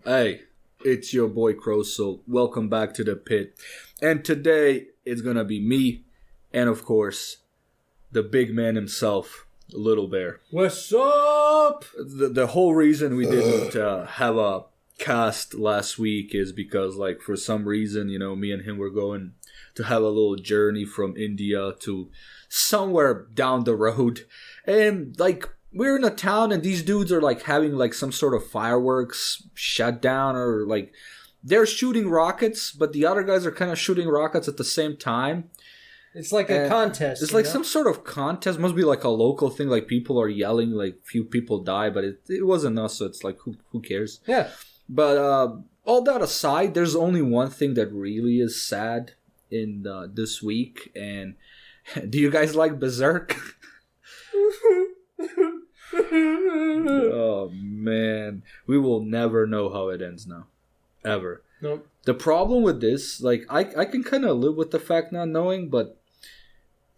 Hey, it's your boy CroSoul. Welcome back to the pit. And today it's gonna be me, and of course, the big man himself, Little Bear. What's up? The whole reason we didn't have a cast last week is because, like, for some reason, you know, me and him were going to have a little journey from India to somewhere down the road, and like, we're in a town and these dudes are like having like some sort of fireworks shutdown, or like they're shooting rockets, but the other guys are kind of shooting rockets at the same time. It's like a contest. It's like some sort of contest. Must be like a local thing. Like people are yelling, like few people die, but it wasn't us, so it's like who cares? Yeah. But all that aside, there's only one thing that really is sad in this week. And do you guys like Berserk? Oh man, we will never know how it ends now, ever. Nope. The problem with this, like, I can kind of live with the fact not knowing, but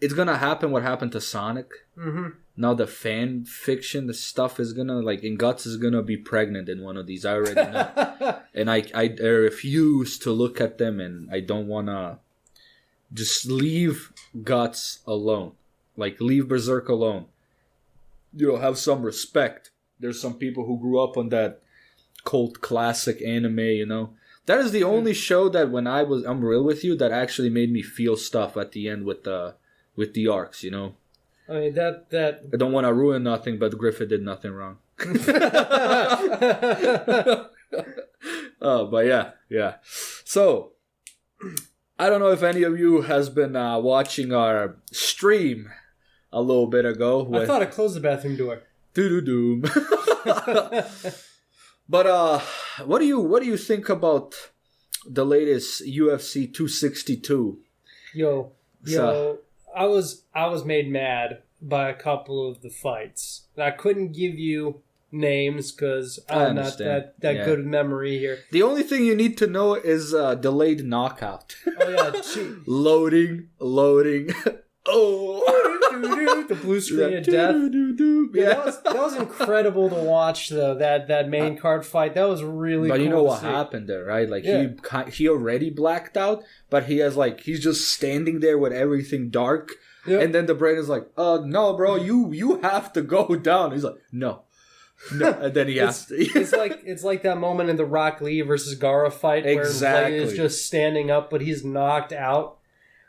it's gonna happen what happened to Sonic. Mm-hmm. Now the fan fiction, the stuff is gonna, like, and Guts is gonna be pregnant in one of these. I already know. And I refuse to look at them, and I don't wanna just leave Guts alone. Like, leave Berserk alone. You know, have some respect. There's some people who grew up on that cult classic anime, you know. That is the only show that when I'm real with you, that actually made me feel stuff at the end with the arcs, you know. I mean, that I don't want to ruin nothing, but Griffith did nothing wrong. But yeah. So, I don't know if any of you has been watching our stream a little bit ago. I thought I closed the bathroom door. Doo-doo-doom. But what do you think about the latest UFC 262? Yo, I was made mad by a couple of the fights. I couldn't give you names because I'm not that good of memory here. The only thing you need to know is delayed knockout. Oh yeah, loading. Oh. The blue screen of death. Yeah, that was incredible to watch though. That main card fight, that was really. But cool you know what happened there, right? Like he already blacked out, but he's just standing there with everything dark, and then the brain is like, no, bro, you have to go down." He's like, no, and then he has to. it's like that moment in the Rock Lee versus Gara fight where Lee is just standing up, but he's knocked out.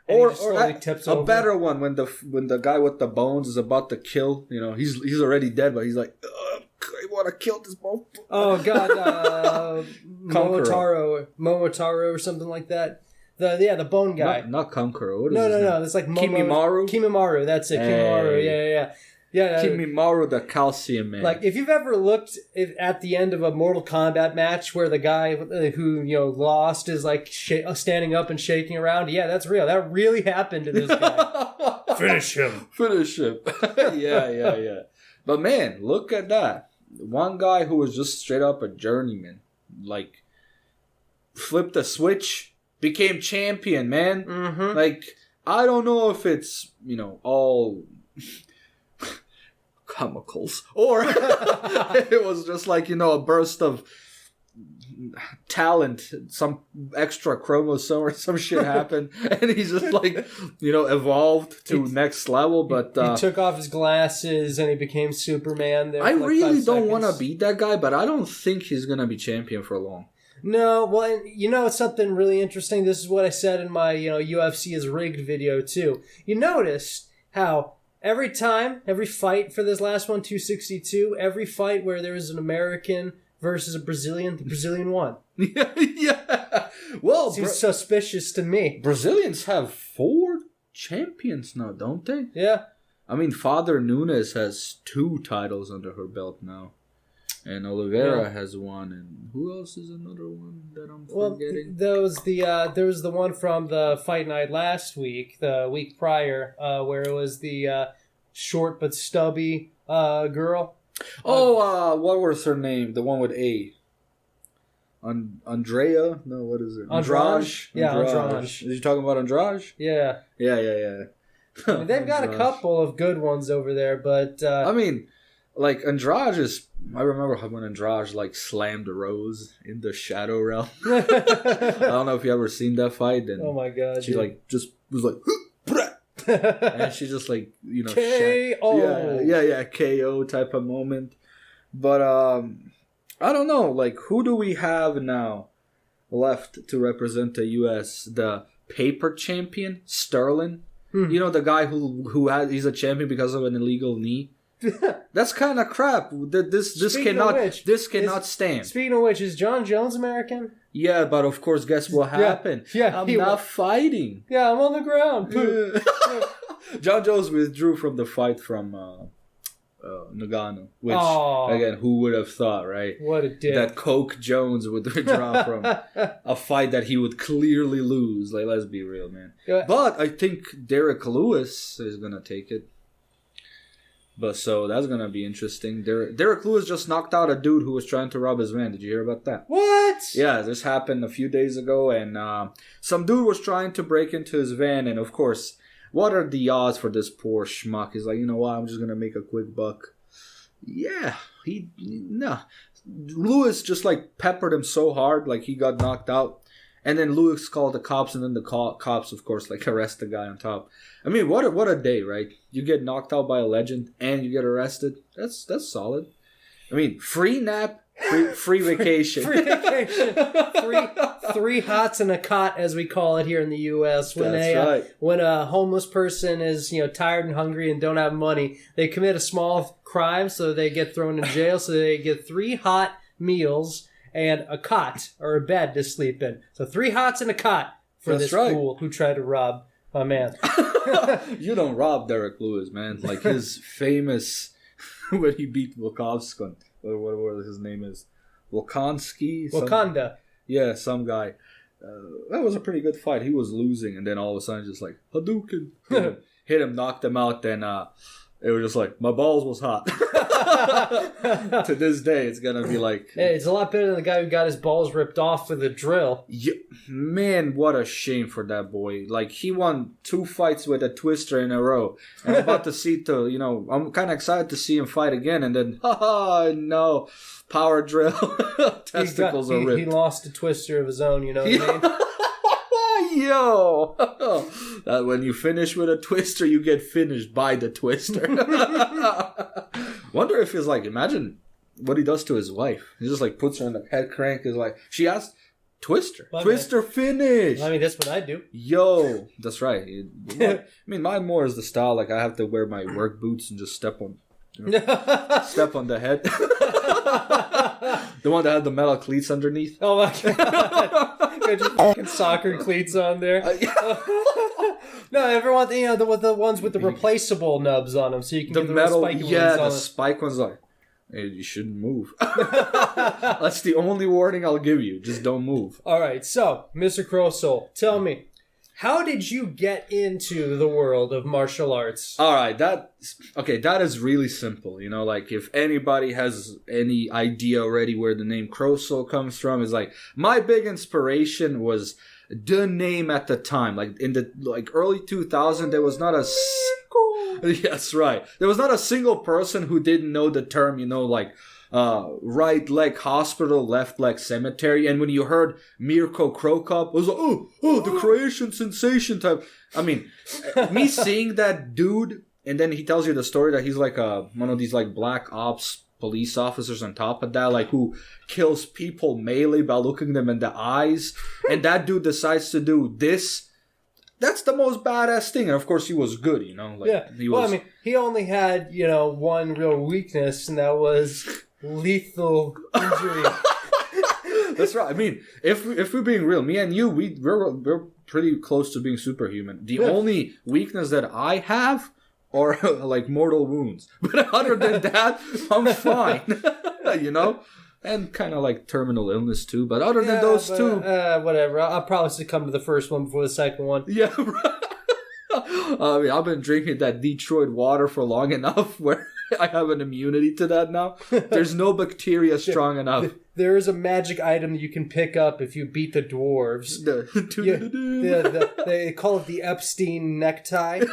Or a better one when the guy with the bones is about to kill, you know, he's already dead, but he's like, I want to kill this motherfucker. Oh god, Momotaro or something like that. The bone guy. Not Conqueror. What is no. It's like Kimimaru. That's it. Kimimaru. Yeah. Kimimaru, the calcium man. Like, if you've ever looked at the end of a Mortal Kombat match where the guy who lost is like standing up and shaking around, yeah, that's real. That really happened to this guy. Finish him. Yeah. But man, look at that. One guy who was just straight up a journeyman, like, flipped a switch, became champion, man. Mm-hmm. Like, I don't know if it's, all chemicals, or it was just like, a burst of talent, some extra chromosome or some shit happened, and he's just like, evolved to next level. But he took off his glasses and he became Superman. I really don't want to beat that guy, but I don't think he's gonna be champion for long. No, well, it's something really interesting. This is what I said in my UFC is rigged video too. You notice how every fight for this last one, 262, every fight where there was an American versus a Brazilian, the Brazilian won. Yeah. Well, seems suspicious to me. Brazilians have 4 champions now, don't they? Yeah. I mean, Father Nunes has 2 titles under her belt now. And Oliveira has 1, and who else is another one that I'm forgetting? There was the one from the fight night last week, the week prior, where it was the short but stubby girl. What was her name? The one with A. Andrea? No, what is it? Andrade? Yeah, Andrade. Are you talking about Andrade? Yeah. Yeah. I mean, they've got a couple of good ones over there, but I mean, like Andrade is. I remember when Andrade like slammed Rose in the Shadow Realm. I don't know if you ever seen that fight. And oh my god! She like just was like, and she just like KO. Yeah, KO type of moment. But I don't know. Like, who do we have now left to represent the U.S.? The paper champion, Sterling. You know, the guy he's a champion because of an illegal knee. That's kind of crap. This cannot stand. Speaking of which, is John Jones American? Yeah, but of course, guess what happened? Yeah, I'm not fighting. Yeah, I'm on the ground. John Jones withdrew from the fight from Nagano, which again, who would have thought, right? What a dick! That Coke Jones would withdraw from a fight that he would clearly lose. Like, let's be real, man. Yeah. But I think Derek Lewis is gonna take it. But so that's gonna be interesting. Derek Lewis just knocked out a dude who was trying to rob his van. Did you hear about that? What? Yeah, this happened a few days ago, and some dude was trying to break into his van, and of course, what are the odds for this poor schmuck? He's like, you know what? I'm just gonna make a quick buck. Yeah, Lewis just like peppered him so hard, like he got knocked out. And then Lewis called the cops, and then the cops, of course, like arrest the guy on top. I mean, what a day, right? You get knocked out by a legend, and you get arrested. That's solid. I mean, free nap, free vacation, free vacation, three hots and a cot, as we call it here in the U.S. When a homeless person is tired and hungry and don't have money, they commit a small crime, so they get thrown in jail. So they get 3 hot meals and a cot or a bed to sleep in. So 3 hots and a cot for this fool who tried to rob my man. You don't rob Derek Lewis, man. Like his famous when he beat Volkovsky, or whatever his name is, Wakanda. Yeah, some guy. That was a pretty good fight. He was losing, and then all of a sudden, just like Hadouken, hit him, knocked him out. Then it was just like my balls was hot. To this day, it's gonna be like, hey, it's a lot better than the guy who got his balls ripped off with a drill. Yeah, man, what a shame for that boy. Like, he won 2 fights with a twister in a row. And I'm about to see I'm kind of excited to see him fight again. And then, no, power drill, testicles are ripped. He lost a twister of his own. You know what I mean? Yo, when you finish with a twister, you get finished by the twister. Wonder if he's like, imagine what he does to his wife. He just like puts her in the head crank. Is like, she asked, twister, finish. I mean, that's what I do. Yo, that's right. I mean, mine more is the style. Like, I have to wear my work boots and just step on the head. The one that had the metal cleats underneath. Oh my god. Got your fucking soccer cleats on there. No, everyone, the ones with the replaceable nubs on them, so you can get the metal spiky ones on. The spike ones, like, hey, you shouldn't move. That's the only warning I'll give you. Just don't move. All right, so Mr. CroSoul, tell me, how did you get into the world of martial arts? All right, that is really simple. Like, if anybody has any idea already where the name CroSoul comes from, is like, my big inspiration was the name at the time. Like, in the early 2000s, there was not a yes, right. There was not a single person who didn't know the term, right leg hospital, left leg cemetery. And when you heard Mirko Krokop, it was like, oh, the Croatian sensation type. I mean, me seeing that dude, and then he tells you the story that he's like one of these like black ops police officers on top of that, like, who kills people melee by looking them in the eyes. And that dude decides to do this. That's the most badass thing. And of course, he was good, he only had, one real weakness, and that was lethal injury. That's right. I mean, if we're being real, me and you, we're pretty close to being superhuman. The only weakness that I have are like mortal wounds. But other than that, I'm fine. And kind of like terminal illness too. But other than those two, whatever. I'll probably succumb to the first one before the second one. Yeah. I mean, I've been drinking that Detroit water for long enough where I have an immunity to that now. There's no bacteria strong enough. There is a magic item that you can pick up if you beat the dwarves. They call it the Epstein necktie.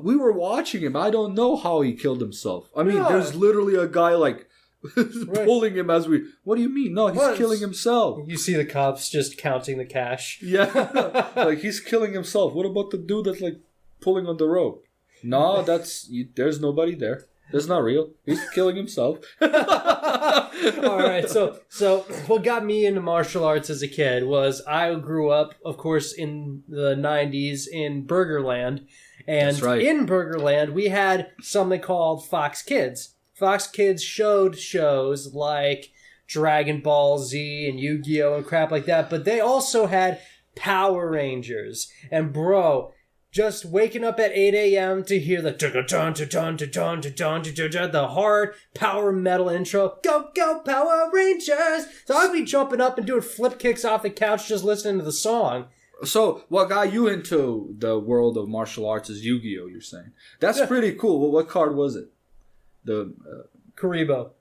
We were watching him. I don't know how he killed himself. I mean, there's literally a guy like pulling him as we... What do you mean? No, he's killing himself. You see the cops just counting the cash. Yeah. Like, he's killing himself. What about the dude that's like pulling on the rope? No, there's nobody there. That's not real. He's killing himself. All right. So what got me into martial arts as a kid was I grew up, of course, in the 90s in Burgerland. And in Burgerland, we had something called Fox Kids. Fox Kids showed shows like Dragon Ball Z and Yu-Gi-Oh! And crap like that. But they also had Power Rangers. And bro... just waking up at 8 a.m. to hear the hard power metal intro. Go, go, Power Rangers! So I'd be jumping up and doing flip kicks off the couch just listening to the song. So what got you into the world of martial arts is Yu-Gi-Oh! You're saying. That's pretty cool. Well, what card was it? The... Karibo.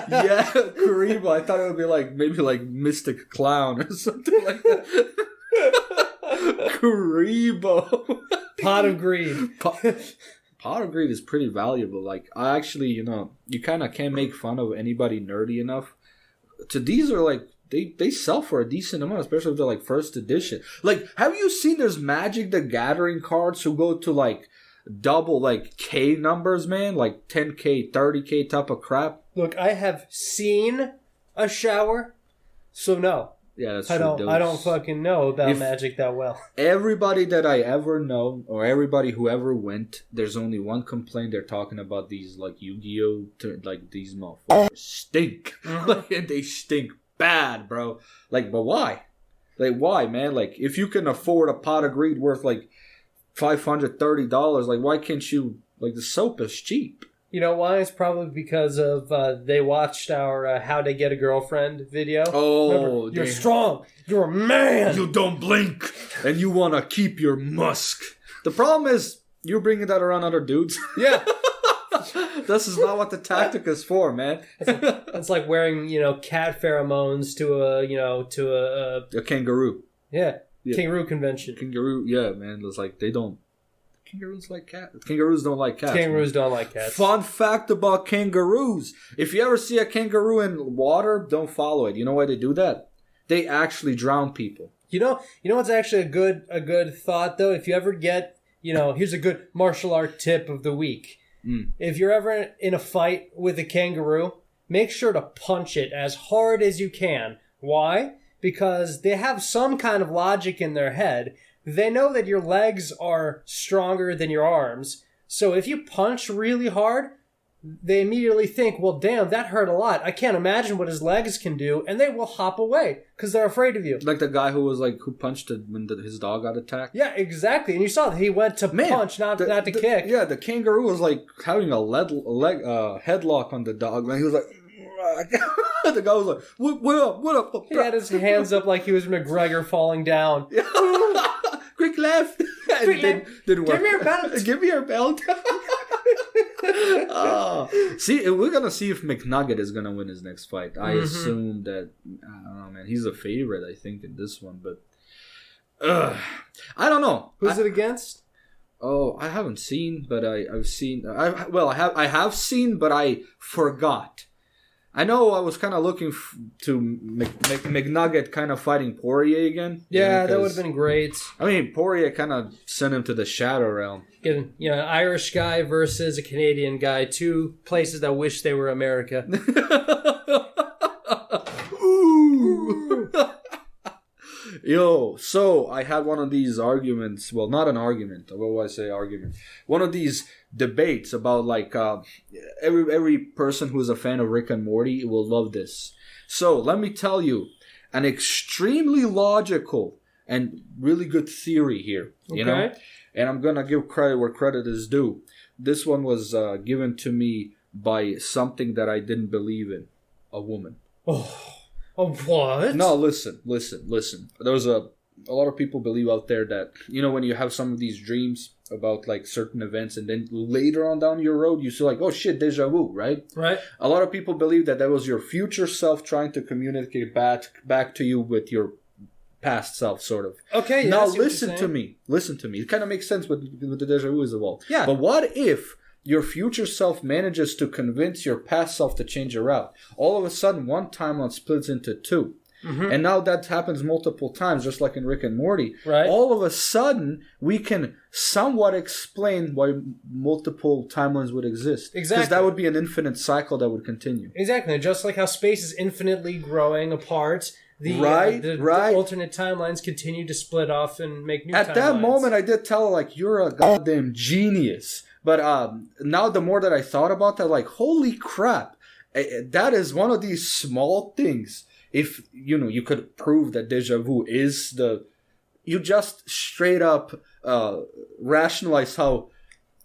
Yeah, Karibo. I thought it would be like maybe like Mystic Clown or something like that. Karibo. Pot of Greed. Pot of Greed is pretty valuable. Like, I actually, you kind of can't make fun of anybody nerdy enough. These are like, they sell for a decent amount, especially if they're like first edition. Like, have you seen there's Magic the Gathering cards who go to like double like K numbers, man? Like 10K, 30K type of crap. Look, I have seen a shower, so no. Yeah, that's true. I don't fucking know about Magic that well. Everybody that I ever know, or everybody who ever went, there's only one complaint. They're talking about these like Yu-Gi-Oh! Like these motherfuckers stink. And they stink bad, bro. Like, but why? Like, why, man? Like, if you can afford a pot of greed worth like $530, like, why can't you? Like, the soap is cheap. You know why? It's probably because of they watched our How to Get a Girlfriend video. Oh, remember, you're strong. You're a man. You don't blink. And you want to keep your musk. The problem is you're bringing that around other dudes. Yeah. This is not what the tactic is for, man. It's like wearing, cat pheromones to a kangaroo. Yeah. Kangaroo convention. Kangaroo, yeah, man. It's like they don't. Kangaroos like cats. Kangaroos don't like cats. Kangaroos don't like cats. Fun fact about kangaroos. If you ever see a kangaroo in water, don't follow it. You know why they do that? They actually drown people. You know what's actually a good thought though? If you ever get, here's a good martial art tip of the week. If you're ever in a fight with a kangaroo, make sure to punch it as hard as you can. Why? Because they have some kind of logic in their head. They know that your legs are stronger than your arms. So if you punch really hard, they immediately think, well, damn, that hurt a lot. I can't imagine what his legs can do. And they will hop away because they're afraid of you. Like the guy who punched when his dog got attacked? Yeah, exactly. And you saw that he went to punch, not to kick. Yeah, the kangaroo was like having a headlock on the dog. Man, he was like... The guy was like, what up? He had his hands up like he was McGregor falling down. Quick left. Didn't work. Give me your belt. Give me your belt. See, we're going to see if McNugget is going to win his next fight. I assume that, I don't know, man. He's a favorite, I think, in this one. But I don't know. Who's it against? Oh, I haven't seen, but I've seen. I have seen, but I forgot. I know I was kind of looking to McNugget kind of fighting Poirier again. Yeah, that would have been great. I mean, Poirier kind of sent him to the shadow realm. An Irish guy versus a Canadian guy, two places that wish they were America. Ooh. Yo, so I had one of these arguments. Well, not an argument. What would I say? Argument. One of these debates about like every person who's a fan of Rick and Morty will love this. So let me tell you an extremely logical and really good theory here. You know, and I'm gonna give credit where credit is due. This one was given to me by something that I didn't believe in. A woman. Oh, what? No, listen. There's a lot of people believe out there that, when you have some of these dreams about like certain events and then later on down your road, you see like, oh shit, deja vu, right? Right. A lot of people believe that was your future self trying to communicate back to you with your past self, sort of. Okay, now listen to me. It kind of makes sense with the Deja Vu as well. Yeah. But what if your future self manages to convince your past self to change your route? All of a sudden, one timeline splits into two. Mm-hmm. And now that happens multiple times, just like in Rick and Morty. Right. All of a sudden, we can somewhat explain why multiple timelines would exist. Exactly. Because that would be an infinite cycle that would continue. Exactly. Just like how space is infinitely growing apart, the alternate timelines continue to split off and make new timelines. At that moment, I did tell her, like, you're a goddamn genius. But now the more that I thought about that, like, holy crap. That is one of these small things. If, you could prove that Deja Vu is you just straight up rationalize how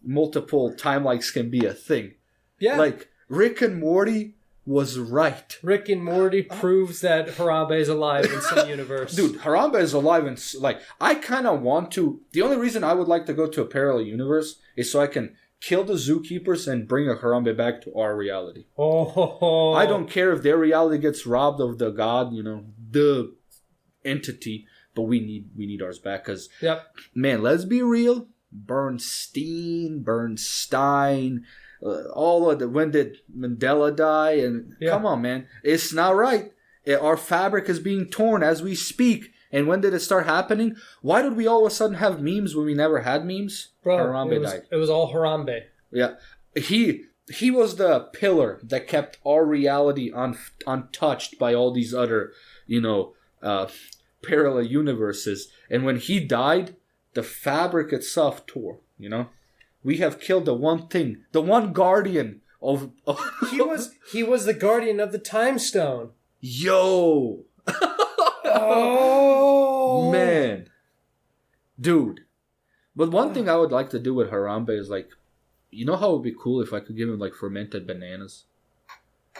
multiple timelines can be a thing. Yeah. Like, Rick and Morty was right. Rick and Morty proves that Harambe is alive in some universe. Dude, Harambe is alive in, like, I kind of want to, the only reason I would like to go to a parallel universe is so I can kill the zookeepers and bring a Harambe back to our reality. Oh. I don't care if their reality gets robbed of the god, the entity, but we need ours back. Because, man, let's be real. Bernstein, all of the, when did Mandela die? And come on, man, it's not right. Our fabric is being torn as we speak. And when did it start happening? Why did we all of a sudden have memes when we never had memes? Bro, Harambe died. It was all Harambe. Yeah. He was the pillar that kept our reality untouched by all these other, parallel universes. And when he died, the fabric itself tore, We have killed the one thing, the one guardian of... He was the guardian of the time stone. Yo! Oh man, dude. But one thing I would like to do with Harambe is, like, how it would be cool if I could give him, like, fermented bananas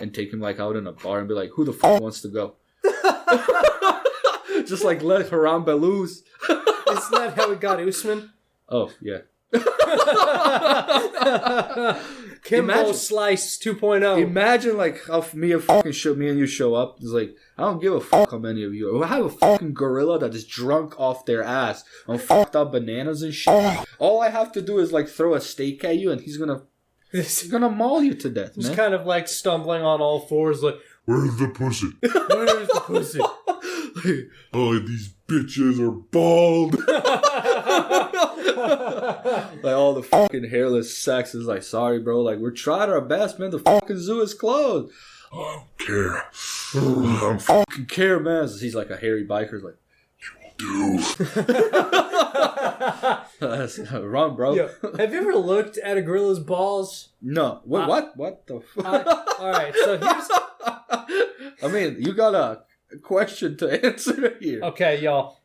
and take him, like, out in a bar and be like, who the fuck wants to go? Just, like, let Harambe loose. Isn't that how we got Usman? Oh yeah. Kimbo Slice 2.0. Imagine, like, how me and you show up. It's like, I don't give a fuck how many of you. I have a fucking gorilla that is drunk off their ass on fucked up bananas and shit. All I have to do is, like, throw a steak at you, and he's gonna maul you to death. He's kind of like stumbling on all fours, like, where's the pussy? Where's the pussy? Oh, these bitches are bald. Like, all the fucking hairless sex is like, sorry, bro. Like, we're trying our best, man. The fucking zoo is closed. I don't care. I fucking care, man. So he's like a hairy biker. Like, you that's wrong, bro. Yo, have you ever looked at a gorilla's balls? No. What the fuck? Alright, so here's... I mean, you got a question to answer here. Okay, y'all.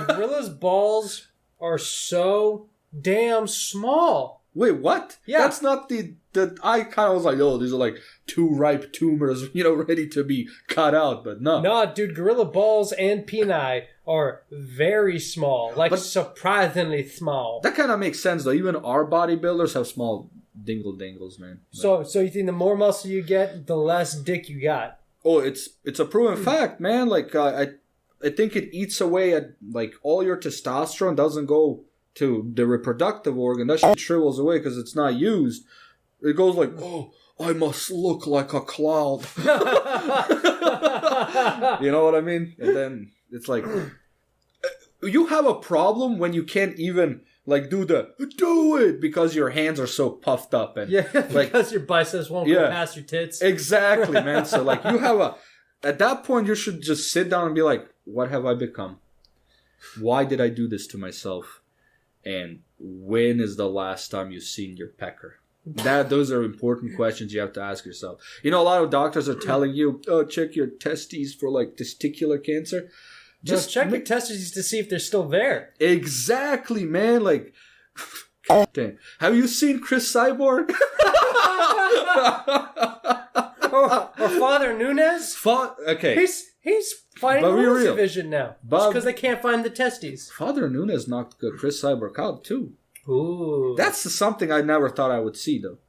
Gorilla's balls are so damn small. Wait, what? Yeah. That's not the I kind of was like, oh, these are like two ripe tumors, ready to be cut out, but no. No, dude, gorilla balls and peni are very small. Like, surprisingly small. That kind of makes sense, though. Even our bodybuilders have small dingle-dangles, man. So you think the more muscle you get, the less dick you got? Oh, it's a proven fact, man. Like, I think it eats away at, like, all your testosterone doesn't go to the reproductive organ. That shit shrivels away because it's not used. It goes like, oh, I must look like a cloud. You know what I mean? And then it's like, you have a problem when you can't even, like, do it because your hands are so puffed up. And like, because your biceps won't go past your tits. Exactly, man. So, like, you have at that point, you should just sit down and be like, what have I become? Why did I do this to myself? And when is the last time you've seen your pecker? Those are important questions you have to ask yourself. A lot of doctors are telling you, oh, check your testes for, like, testicular cancer. Just check your testes to see if they're still there. Exactly, man. Like, damn. Have you seen Chris Cyborg? or Father Nunez? Okay. He's fighting the rules division now. Just because they can't find the testes. Father Nunez knocked good Chris Cyborg out, too. Ooh. That's something I never thought I would see, though.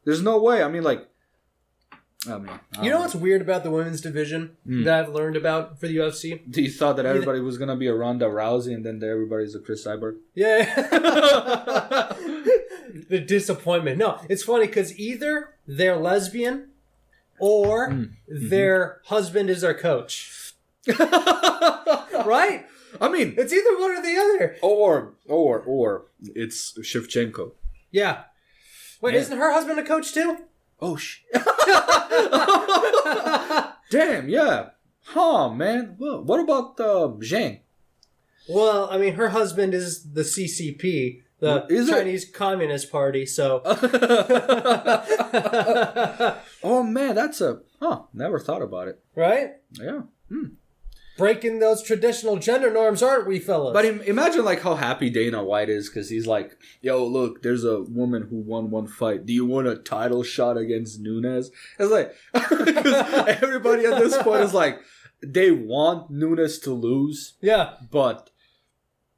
There's no way. I mean, like, I mean, you know what's weird about the women's division that I've learned about for the UFC? You thought that everybody was gonna be a Ronda Rousey, and then everybody's a Chris Cyborg. Yeah. The disappointment. No, it's funny because either they're lesbian or their husband is their coach. Right? I mean, it's either one or the other. Or it's Shevchenko. Yeah. Wait, isn't her husband a coach too? Oh, damn, yeah. Huh, man. Well, what about Zhang? Well, I mean, her husband is the CCP, the Chinese Communist Party, so... Oh, man, that's never thought about it. Right? Yeah. Breaking those traditional gender norms, aren't we, fellas? But imagine, like, how happy Dana White is, because he's like, yo, look, there's a woman who won one fight. Do you want a title shot against Nunes? It's like, because everybody at this point is like, they want Nunes to lose. Yeah. But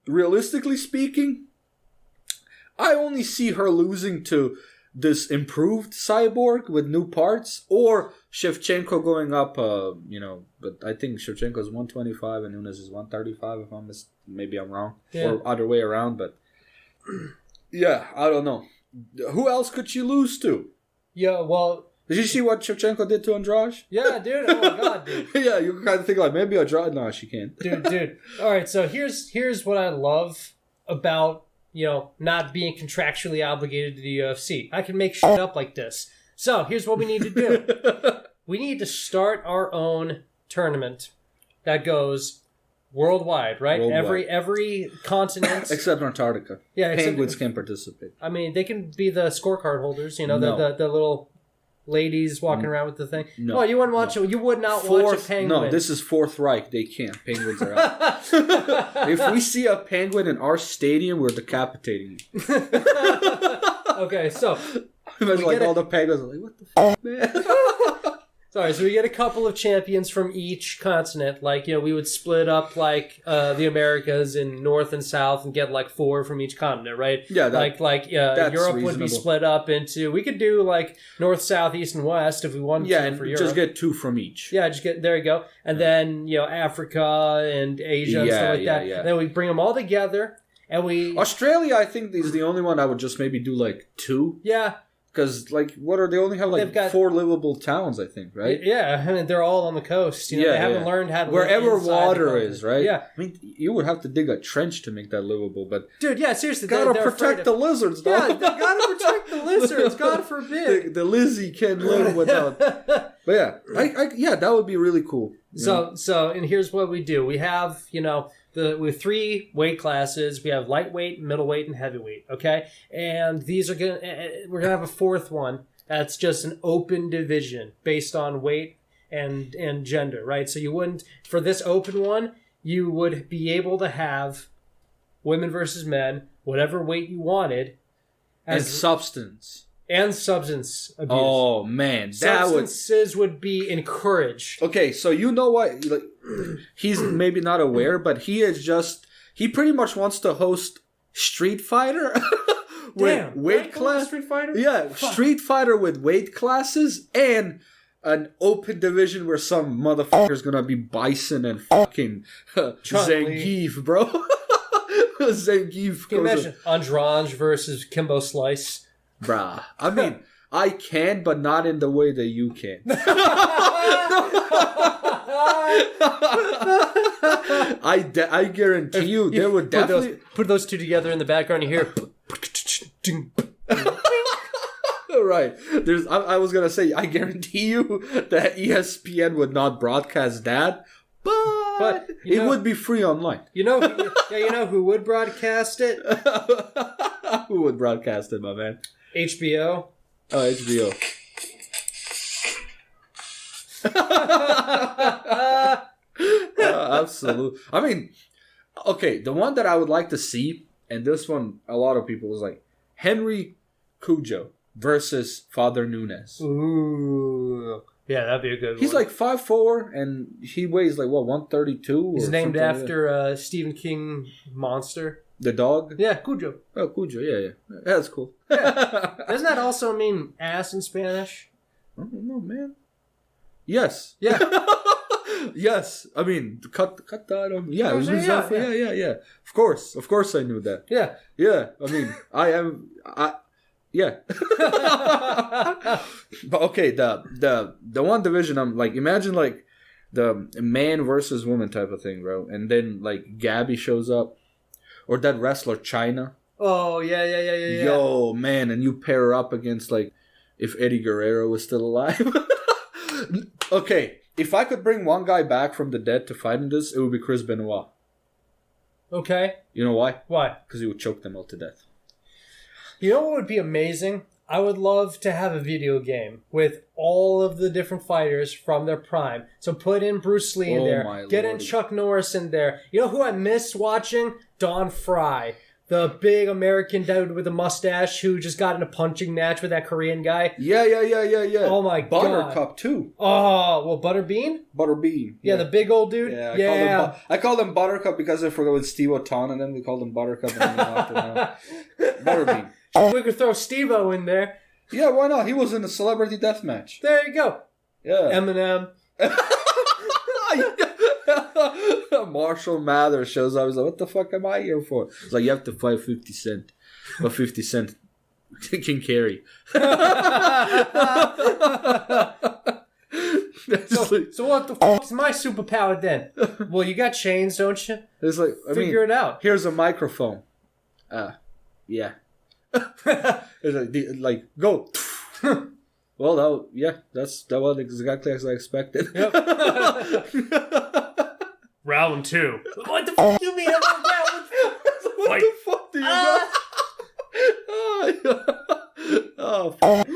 realistically speaking, I only see her losing to this improved Cyborg with new parts, or Shevchenko going up, but I think Shevchenko is 125 and Nunes is 135, if maybe I'm wrong. Yeah. Or other way around, but yeah, I don't know. Who else could she lose to? Yeah, well... Did you see what Shevchenko did to Andrade? Yeah, dude. Oh, my God, dude. Yeah, you kind of think like, maybe Andrade... No, she can't. Dude. All right, so here's what I love about... not being contractually obligated to the UFC. I can make shit up like this. So, here's what we need to do. We need to start our own tournament that goes worldwide, right? Worldwide. Every continent. Except Antarctica. Yeah, Penguins can participate. I mean, they can be the scorecard holders, the little ladies walking around with the thing. No. Oh, you wouldn't watch it. You would not watch a penguin. No, this is Fourth Reich. They can't. Penguins are out. If we see a penguin in our stadium, we're decapitating you. Okay, so... Imagine like all the penguins are like, what the fuck, man? Sorry, so we get a couple of champions from each continent. Like, we would split up, like, the Americas in North and South and get, like, 4 from each continent, right? Yeah, Europe reasonable. would be split up into... We could do, like, North, South, East, and West if we wanted to for Europe. Just get 2 from each. Yeah, there you go. And then, Africa and Asia and stuff like that. Yeah. And then we bring them all together, and we... Australia, I think, is the only one I would just maybe do, like, 2. Yeah. Because, like, they only have, like, 4 livable towns, I think, right? Yeah, I mean, they're all on the coast. They haven't learned how to wherever live water is, right? Yeah. I mean, you would have to dig a trench to make that livable, but... Dude, yeah, seriously. Gotta protect the lizards, though. Yeah, they gotta protect the lizards, God forbid. The Lizzie can live without... But yeah, that would be really cool. So, and here's what we do. We have, we have 3 weight classes. We have lightweight, middleweight, and heavyweight, okay? And we're gonna have a 4th one. That's just an open division based on weight and gender, right? So you wouldn't, for this open one, you would be able to have women versus men, whatever weight you wanted. And substance. And substance abuse. Oh, man. Substances would be encouraged. Okay, so you know what? Like, he's maybe not aware, but he pretty much wants to host Street Fighter. With weight class, Street Fighter? Yeah, fuck. Street Fighter with weight classes and an open division where some motherfucker's gonna be Bison and fucking Zangief, bro. Zangief. Can you imagine Andrade versus Kimbo Slice? Bruh. I mean, I can, but not in the way that you can. I guarantee you, there would definitely... Put those 2 together in the background, you hear... Right. I was gonna say, I guarantee you that ESPN would not broadcast that, but it would be free online. You know who would broadcast it? Who would broadcast it, my man? HBO. Oh, HBO. Absolutely. I mean, okay, the one that I would like to see, and this one, a lot of people was like, Henry Cujo versus Father Nunes. Ooh. Yeah, that'd be a good one. He's like 5'4", and he weighs like, what, 132? He's named after Stephen King monster. The dog? Yeah, Cujo. Oh, Cujo, yeah. That's cool. Yeah. Doesn't that also mean ass in Spanish? I don't know, man. Yes. Yeah. Yes. I mean, cut that. Yeah. Yeah. Of course, I knew that. Yeah. Yeah. I mean, yeah. But okay, the one division, I'm like, imagine like the man versus woman type of thing, bro. And then like Gabby shows up, or that wrestler China. Oh yeah. Yo, man, and you pair her up against like if Eddie Guerrero was still alive. Okay, if I could bring one guy back from the dead to fight in this, it would be Chris Benoit. Okay. You know why? Why? Because he would choke them all to death. You know what would be amazing? I would love to have a video game with all of the different fighters from their prime. So put in Bruce Lee in there. Get in Chuck Norris in there. You know who I miss watching? Don Fry. The big American dude with the mustache who just got in a punching match with that Korean guy. Yeah. Oh my God. Buttercup too. Oh, well, Butterbean? Butterbean. Yeah, the big old dude. Yeah, I called him Buttercup because I forgot with Steve O'Ton and then we called him Buttercup and then we knocked him out. Butterbean. We could throw Steve-O in there. Yeah, why not? He was in a celebrity death match. There you go. Yeah. Eminem. Marshall Mathers shows up. He's like, what the fuck am I here for? It's like, you have to fight 50 Cent. But 50 Cent can carry. So what the fuck is my superpower then? Well, you got chains, don't you? It's like, Figure it out. Here's a microphone. Yeah. It's like, go. Well, that was exactly as I expected. Yep. Round 2. What the fuck do you mean? What the fuck do you know? Oh, fuck.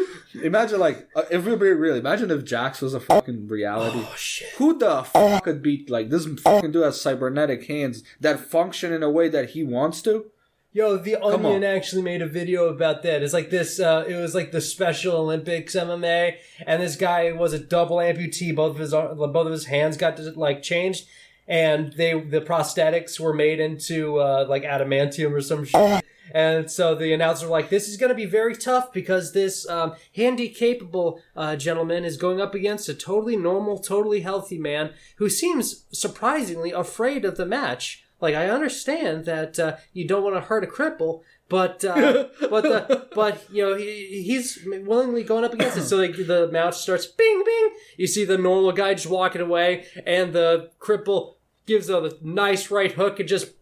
Imagine like if we be real. Imagine if Jax was a fucking reality. Oh shit! Who the fuck could beat like this? Fucking dude has cybernetic hands that function in a way that he wants to. Yo, the Onion actually made a video about that. It's like this. It was like the Special Olympics MMA, and this guy was a double amputee. Both of his hands got like changed, and the prosthetics were made into like adamantium or some shit. And so the announcer were like, this is going to be very tough because this handy-capable gentleman is going up against a totally normal, totally healthy man who seems surprisingly afraid of the match. Like, I understand that you don't want to hurt a cripple, but you know, he's willingly going up against it. So like, the match starts, bing, bing. You see the normal guy just walking away, and the cripple gives a nice right hook and just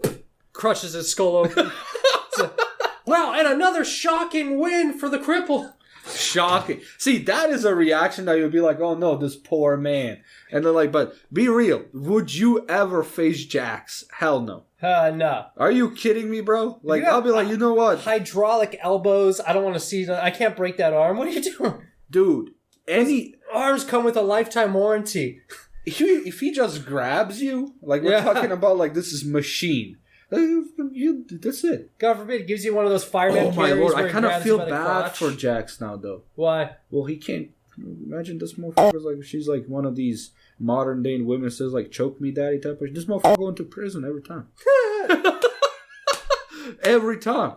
crushes his skull open. Wow, and another shocking win for the cripple. Shocking. See, that is a reaction that you'd be like, oh no, this poor man. And they're like, but be real. Would you ever face Jax? Hell no. No. Are you kidding me, bro? Like, I'll be like, you know what? Hydraulic elbows. I don't want to see that. I can't break that arm. What are you doing? Dude, Those arms come with a lifetime warranty. If he just grabs you, like we're talking about, like this is machine. That's it. God forbid, it gives you one of those fireman. Oh my lord, I kind of feel bad for Jax now, though. Why? Well, he can't. Imagine this motherfucker's like, she's like one of these modern day women says like, choke me daddy type of. This motherfucker going to prison every time. Every time.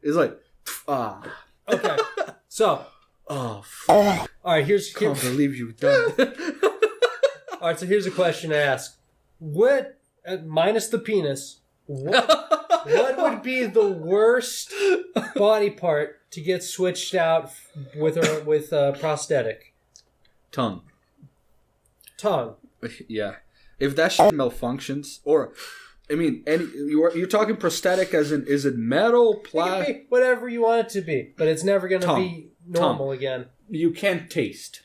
It's like, Okay, so. Oh, fuck. Alright, Can't believe you've done it. Alright, so here's a question to ask. What, minus the penis, what would be the worst body part to get switched out with prosthetic? Tongue. Yeah. If that shit malfunctions, or, I mean, you're talking prosthetic as in, is it metal, plastic? Whatever you want it to be, but it's never going to be normal again. You can't taste.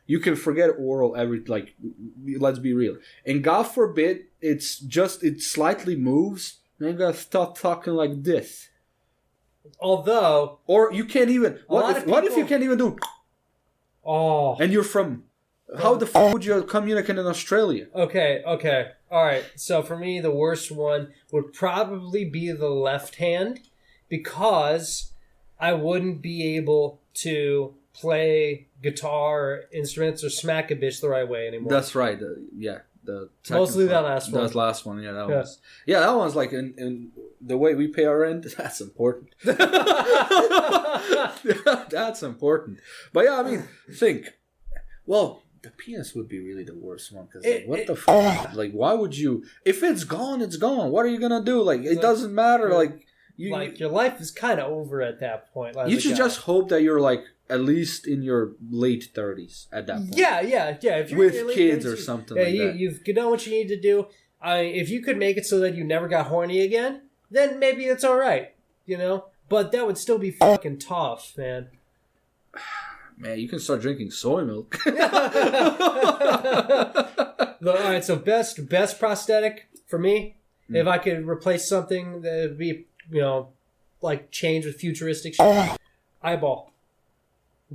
You can forget oral let's be real. And God forbid, it slightly moves, and you gotta start talking like this. Although... Or you can't even... What if you can't even do... Oh. And you're from... How the fuck would you communicate in Australia? Okay. Alright, so for me, the worst one would probably be the left hand, because I wouldn't be able to play guitar, instruments, or smack a bitch the right way anymore. That's right. Yeah. Mostly that last one. That last one, yeah. That one's like in the way we pay our rent. That's important. That's important. But yeah, I mean, think. Well, The PS would be really the worst one because what the fuck? Like, why would you? If it's gone, it's gone. What are you gonna do? Like, it doesn't matter. Like, your life is kind of over at that point. You should just hope that you're like at least in your late 30s at that point. Yeah. If you're with kids or something like that. You've done what you need to do. If you could make it so that you never got horny again, then maybe it's all right. But that would still be fucking tough, man. Man, you can start drinking soy milk. All right, so best prosthetic for me, if I could replace something that would be, like change with futuristic shit, eyeball.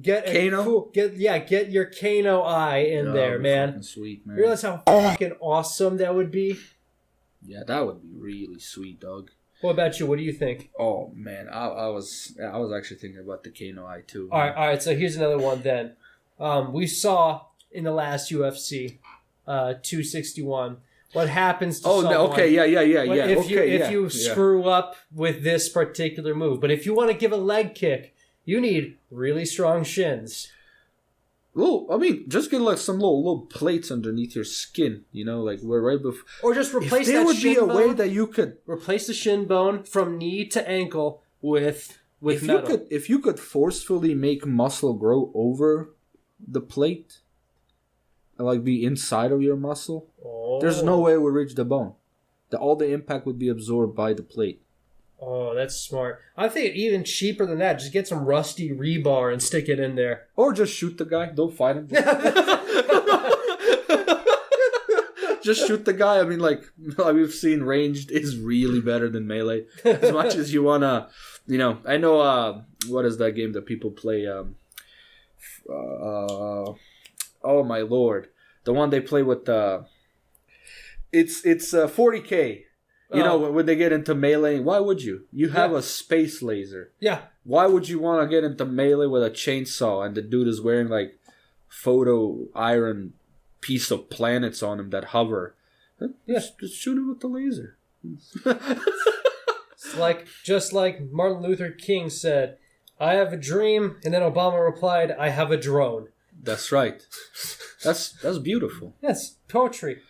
Get Kano? Get your Kano eye in there, man. Sweet, man. You realize how fucking awesome that would be? Yeah, that would be really sweet, dog. What about you? What do you think? Oh man, I was actually thinking about the Kano eye too. All right. So here's another one. Then we saw in the last UFC 261 what happens to someone. If you screw up with this particular move, but if you want to give a leg kick, you need really strong shins. Just get like some little plates underneath your skin, like where right before. Or just replace that shin bone. There would be a way that you could replace the shin bone from knee to ankle with metal. If you could forcefully make muscle grow over the plate, like be inside of your muscle, there's no way it would reach the bone. All the impact would be absorbed by the plate. Oh, that's smart. I think even cheaper than that. Just get some rusty rebar and stick it in there. Or just shoot the guy. Don't fight him. Just shoot the guy. I mean, like we've seen, ranged is really better than melee. As much as you want to, I know, what is that game that people play? Oh, my Lord. The one they play with, it's 40K. When they get into melee, why would you? You have a space laser. Yeah. Why would you want to get into melee with a chainsaw and the dude is wearing like photo iron piece of planets on him that hover? Yeah. Just shoot him with the laser. It's just like Martin Luther King said, I have a dream, and then Obama replied, I have a drone. That's right. That's beautiful. That's poetry.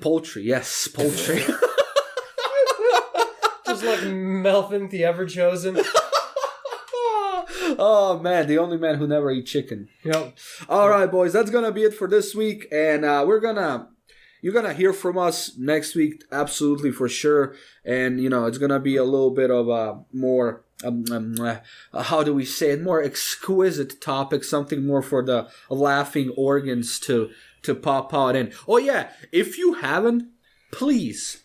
Poultry, yes, poultry. Just like Melvin the Ever-Chosen. Oh, man, the only man who never eat chicken. Yep. All right, boys, that's going to be it for this week. And you're going to hear from us next week, absolutely, for sure. And, it's going to be a little bit of a more, how do we say it, more exquisite topic, something more for the laughing organs to pop out in. Oh, yeah, if you haven't, please,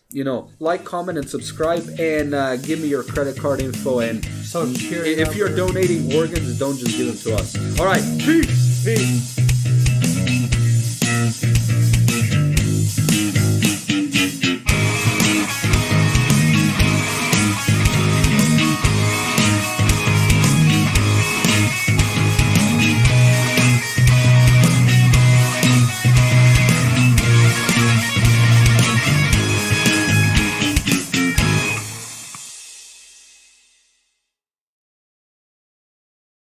like, comment, and subscribe, and give me your credit card info. And if you're donating organs, don't just give them to us. All right, peace.